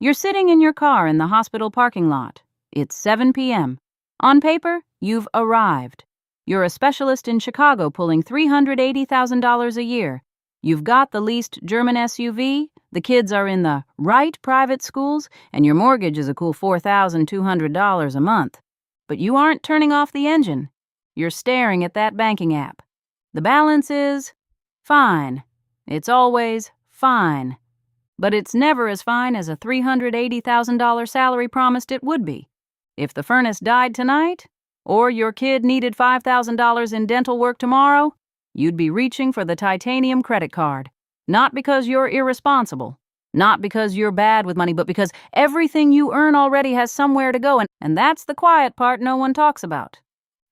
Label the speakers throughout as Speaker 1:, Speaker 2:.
Speaker 1: You're sitting in your car in the hospital parking lot. It's 7 p.m. On paper, you've arrived. You're a specialist in Chicago pulling $380,000 a year. You've got the leased German SUV, the kids are in the right private schools, and your mortgage is a cool $4,200 a month. But you aren't turning off the engine. You're staring at that banking app. The balance is fine. It's always fine. But it's never as fine as a $380,000 salary promised it would be. If the furnace died tonight, or your kid needed $5,000 in dental work tomorrow, you'd be reaching for the titanium credit card. Not because you're irresponsible, not because you're bad with money, but because everything you earn already has somewhere to go, and that's the quiet part no one talks about.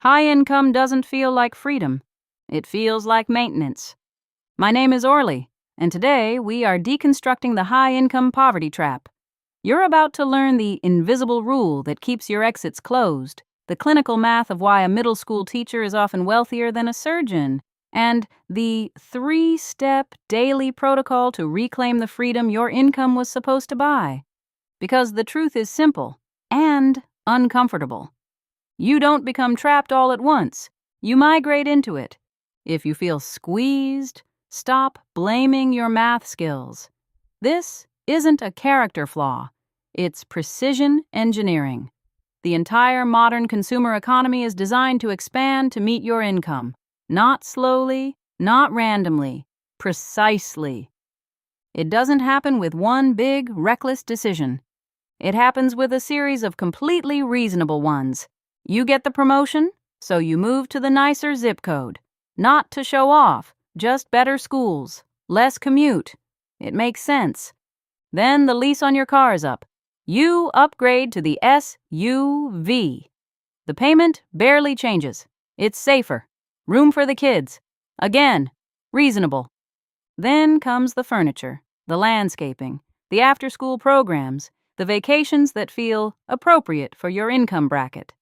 Speaker 1: High income doesn't feel like freedom. It feels like maintenance. My name is Orly, and today we are deconstructing the high-income poverty trap. You're about to learn the invisible rule that keeps your exits closed, the clinical math of why a middle school teacher is often wealthier than a surgeon, and the 3-step daily protocol to reclaim the freedom your income was supposed to buy. Because the truth is simple and uncomfortable. You don't become trapped all at once. You migrate into it. If you feel squeezed, stop blaming your math skills. This isn't a character flaw. It's precision engineering. The entire modern consumer economy is designed to expand to meet your income. Not slowly, not randomly, precisely. It doesn't happen with one big, reckless decision. It happens with a series of completely reasonable ones. You get the promotion, so you move to the nicer zip code. Not to show off, just better schools, less commute. It makes sense. Then the lease on your car is up. You upgrade to the SUV. The payment barely changes. It's safer. Room for the kids. Again, reasonable. Then comes the furniture, the landscaping, the after-school programs, the vacations that feel appropriate for your income bracket.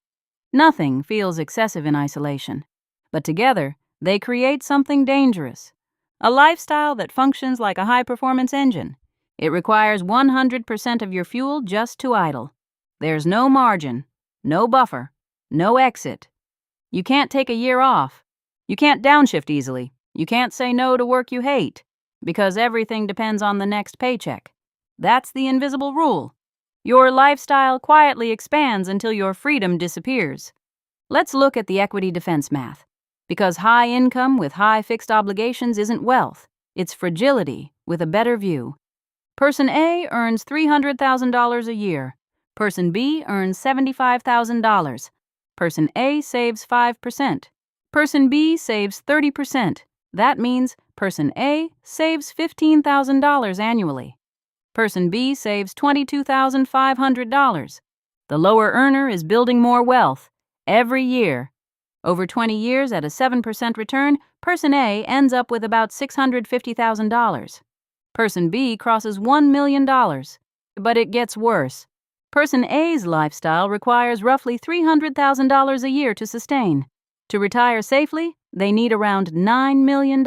Speaker 1: Nothing feels excessive in isolation, but together they create something dangerous. A lifestyle that functions like a high-performance engine. It requires 100% of your fuel just to idle. There's no margin, no buffer, no exit. You can't take a year off. You can't downshift easily. You can't say no to work you hate, because everything depends on the next paycheck. That's the invisible rule. Your lifestyle quietly expands until your freedom disappears. Let's look at the equity defense math. Because high income with high fixed obligations isn't wealth. It's fragility with a better view. Person A earns $300,000 a year. Person B earns $75,000. Person A saves 5%. Person B saves 30%. That means Person A saves $15,000 annually. Person B saves $22,500. The lower earner is building more wealth every year. Over 20 years at a 7% return, Person A ends up with about $650,000. Person B crosses $1 million. But it gets worse. Person A's lifestyle requires roughly $300,000 a year to sustain. To retire safely, they need around $9 million.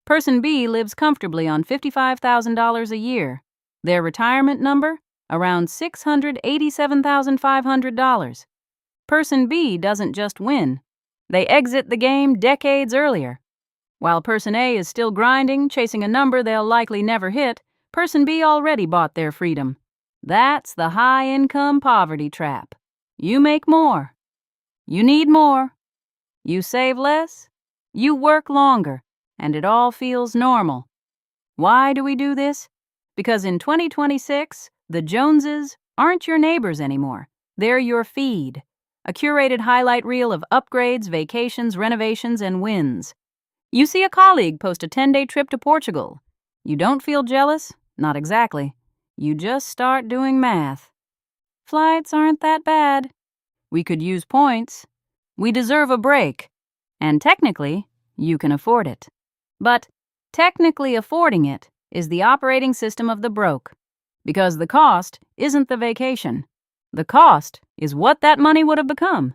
Speaker 1: Person B lives comfortably on $55,000 a year. Their retirement number? Around $687,500. Person B doesn't just win. They exit the game decades earlier. While Person A is still grinding, chasing a number they'll likely never hit, Person B already bought their freedom. That's the high-income poverty trap. You make more. You need more. You save less. You work longer. And it all feels normal. Why do we do this? Because in 2026, the Joneses aren't your neighbors anymore. They're your feed. A curated highlight reel of upgrades, vacations, renovations, and wins. You see a colleague post a 10-day trip to Portugal. You don't feel jealous? Not exactly. You just start doing math. Flights aren't that bad. We could use points. We deserve a break. And technically, you can afford it. But technically affording it is the operating system of the broke. Because the cost isn't the vacation. The cost is what that money would have become.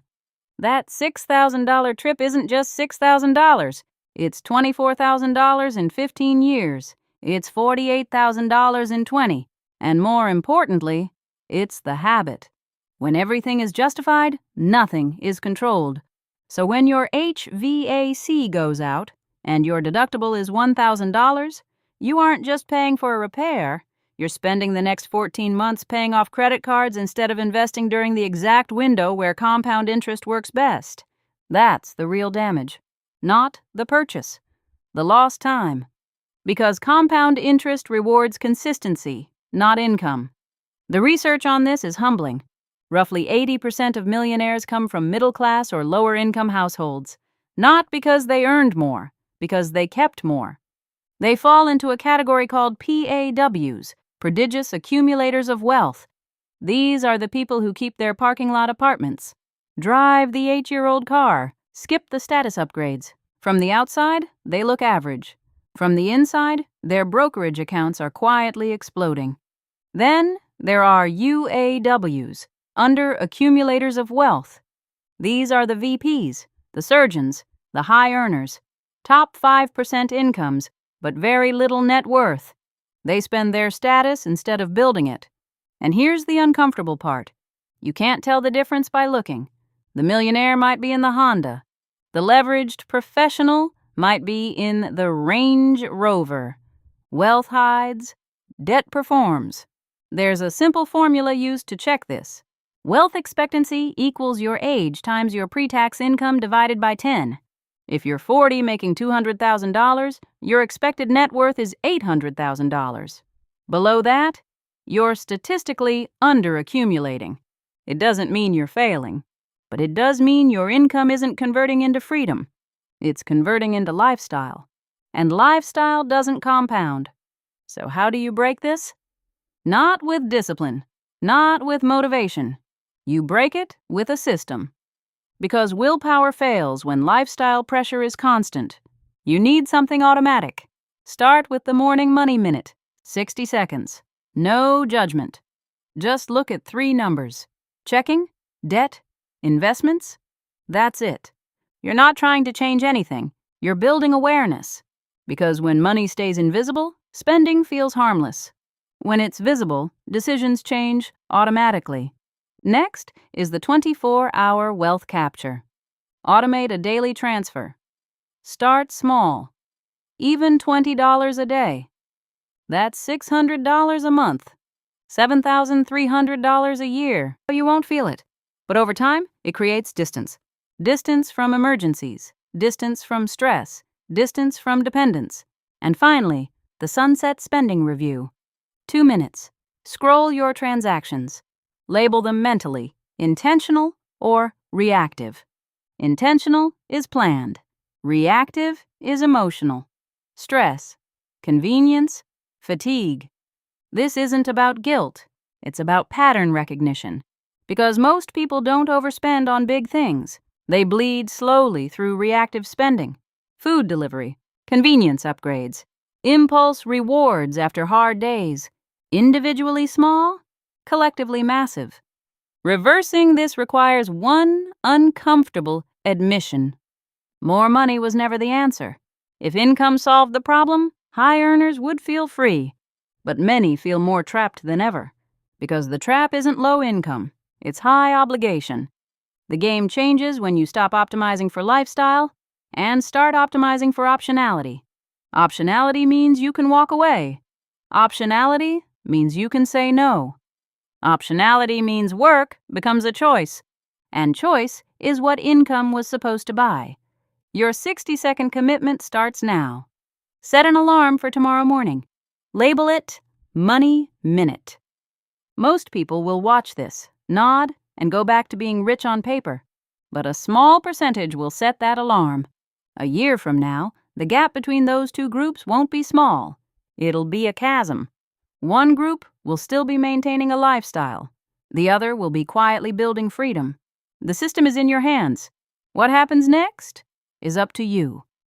Speaker 1: That $6,000 trip isn't just $6,000. It's $24,000 in 15 years. It's $48,000 in 20. And more importantly, it's the habit. When everything is justified, nothing is controlled. So when your HVAC goes out and your deductible is $1,000, you aren't just paying for a repair. You're spending the next 14 months paying off credit cards instead of investing during the exact window where compound interest works best. That's the real damage, not the purchase, the lost time. Because compound interest rewards consistency, not income. The research on this is humbling. Roughly 80% of millionaires come from middle-class or lower-income households, not because they earned more, because they kept more. They fall into a category called PAWs, prodigious accumulators of wealth. These are the people who keep their parking lot apartments, drive the 8-year-old car, skip the status upgrades. From the outside, they look average. From the inside, their brokerage accounts are quietly exploding. Then there are UAWs, under accumulators of wealth. These are the VPs, the surgeons, the high earners, top 5% incomes, but very little net worth. They spend their status instead of building it. And here's the uncomfortable part. You can't tell the difference by looking. The millionaire might be in the Honda. The leveraged professional might be in the Range Rover. Wealth hides, debt performs. There's a simple formula used to check this. Wealth expectancy equals your age times your pre-tax income divided by 10. If you're 40 making $200,000, your expected net worth is $800,000. Below that, you're statistically under-accumulating. It doesn't mean you're failing, but it does mean your income isn't converting into freedom. It's converting into lifestyle. And lifestyle doesn't compound. So how do you break this? Not with discipline, not with motivation. You break it with a system. Because willpower fails when lifestyle pressure is constant. You need something automatic. Start with the Morning Money Minute, 60 seconds. No judgment. Just look at 3 numbers. Checking, debt, investments. That's it. You're not trying to change anything. You're building awareness. Because when money stays invisible, spending feels harmless. When it's visible, decisions change automatically. Next is the 24-hour wealth capture. Automate a daily transfer. Start small. Even $20 a day. That's $600 a month. $7,300 a year. You won't feel it. But over time, it creates distance. Distance from emergencies. Distance from stress. Distance from dependence. And finally, the Sunset Spending Review. 2 minutes. Scroll your transactions. Label them mentally, intentional or reactive. Intentional is planned. Reactive is emotional. Stress, convenience, fatigue. This isn't about guilt. It's about pattern recognition. Because most people don't overspend on big things. They bleed slowly through reactive spending. Food delivery, convenience upgrades, impulse rewards after hard days. Individually small, collectively massive. Reversing this requires one uncomfortable admission. More money was never the answer. If income solved the problem, high earners would feel free. But many feel more trapped than ever. Because the trap isn't low income, it's high obligation. The game changes when you stop optimizing for lifestyle and start optimizing for optionality. Optionality means you can walk away. Optionality means you can say no. Optionality means work becomes a choice, and choice is what income was supposed to buy. Your 60-second commitment starts now. Set an alarm for tomorrow morning. Label it Money Minute. Most people will watch this, nod, and go back to being rich on paper. But a small percentage will set that alarm. A year from now, the gap between those 2 groups won't be small. It'll be a chasm. One group will still be maintaining a lifestyle. The other will be quietly building freedom. The system is in your hands. What happens next is up to you.